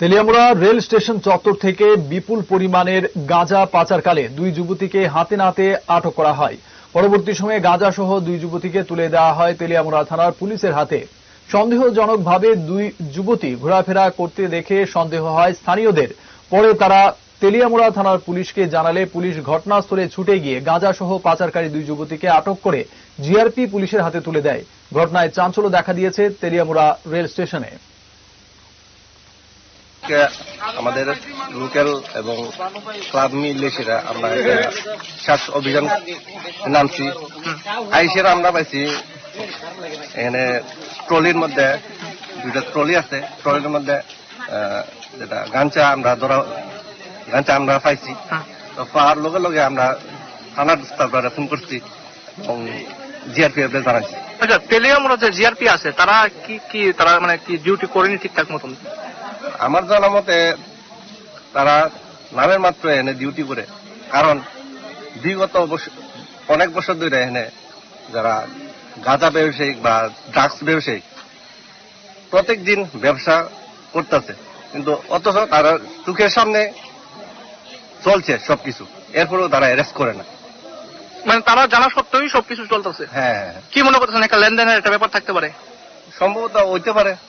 Teliamura rail station চত্বর থেকে বিপুল পরিমাণের গাঁজা পাচারকালে দুই যুবতীকে হাতে নাতে আটক করা হয়। পরবর্তী সময়ে গাঁজা সহ দুই যুবতীকে তুলে দেওয়া হয় তেলিয়ামুড়া থানার পুলিশের হাতে। সন্দেহজনকভাবে দুই যুবতী ঘোরাফেরা করতে দেখে সন্দেহ হয় স্থানীয়দের। পরে তারা তেলিয়ামুড়া থানার পুলিশকে জানালে পুলিশ ঘটনাস্থলে ছুটে গিয়ে গাঁজা সহ পাচারকারী দুই যুবতীকে আটক করে জিআরপি পুলিশের হাতে তুলে দেয়। ঘটনায় চাঞ্চল্য দেখা দিয়েছে তেলিয়ামুড়া রেল স্টেশনে। আমাদের লোকাল এবং ক্লাব মিলে সেটা আমরা সার্চ অভিযান নামছি। আইসেরা আমরা পাইছি এখানে ট্রলির মধ্যে দুইটা ট্রলি আছে, ট্রলির মধ্যে যেটা গাঞ্জা আমরা পাইছি। তো পাওয়ার লগে লগে আমরা থানার স্টাফরা ফোন করছি এবং জিআরপি জানাইছি। আচ্ছা, তেলিয়ামুড়া যে জিআরপি আছে তারা তারা মানে কি ডিউটি করেনি ঠিকঠাক মতন? আমার জানা মতে তারা নামের মাত্র এনে ডিউটি করে, কারণ বিগত অনেক বছর ধরে এখানে যারা গাঁজা ব্যবসায়িক বা ড্রাগস ব্যবসায়িক প্রত্যেক দিন ব্যবসা করতেছে, কিন্তু অথচ তারা চোখের সামনে চলছে সবকিছু, এরপরেও তারা অ্যারেস্ট করে না। মানে তারা জানা সত্ত্বেও সবকিছু চলতেছে। হ্যাঁ, কি মনে করতেছেন, একটা লেনদেনের একটা ব্যাপার থাকতে পারে? সম্ভবত হইতে পারে।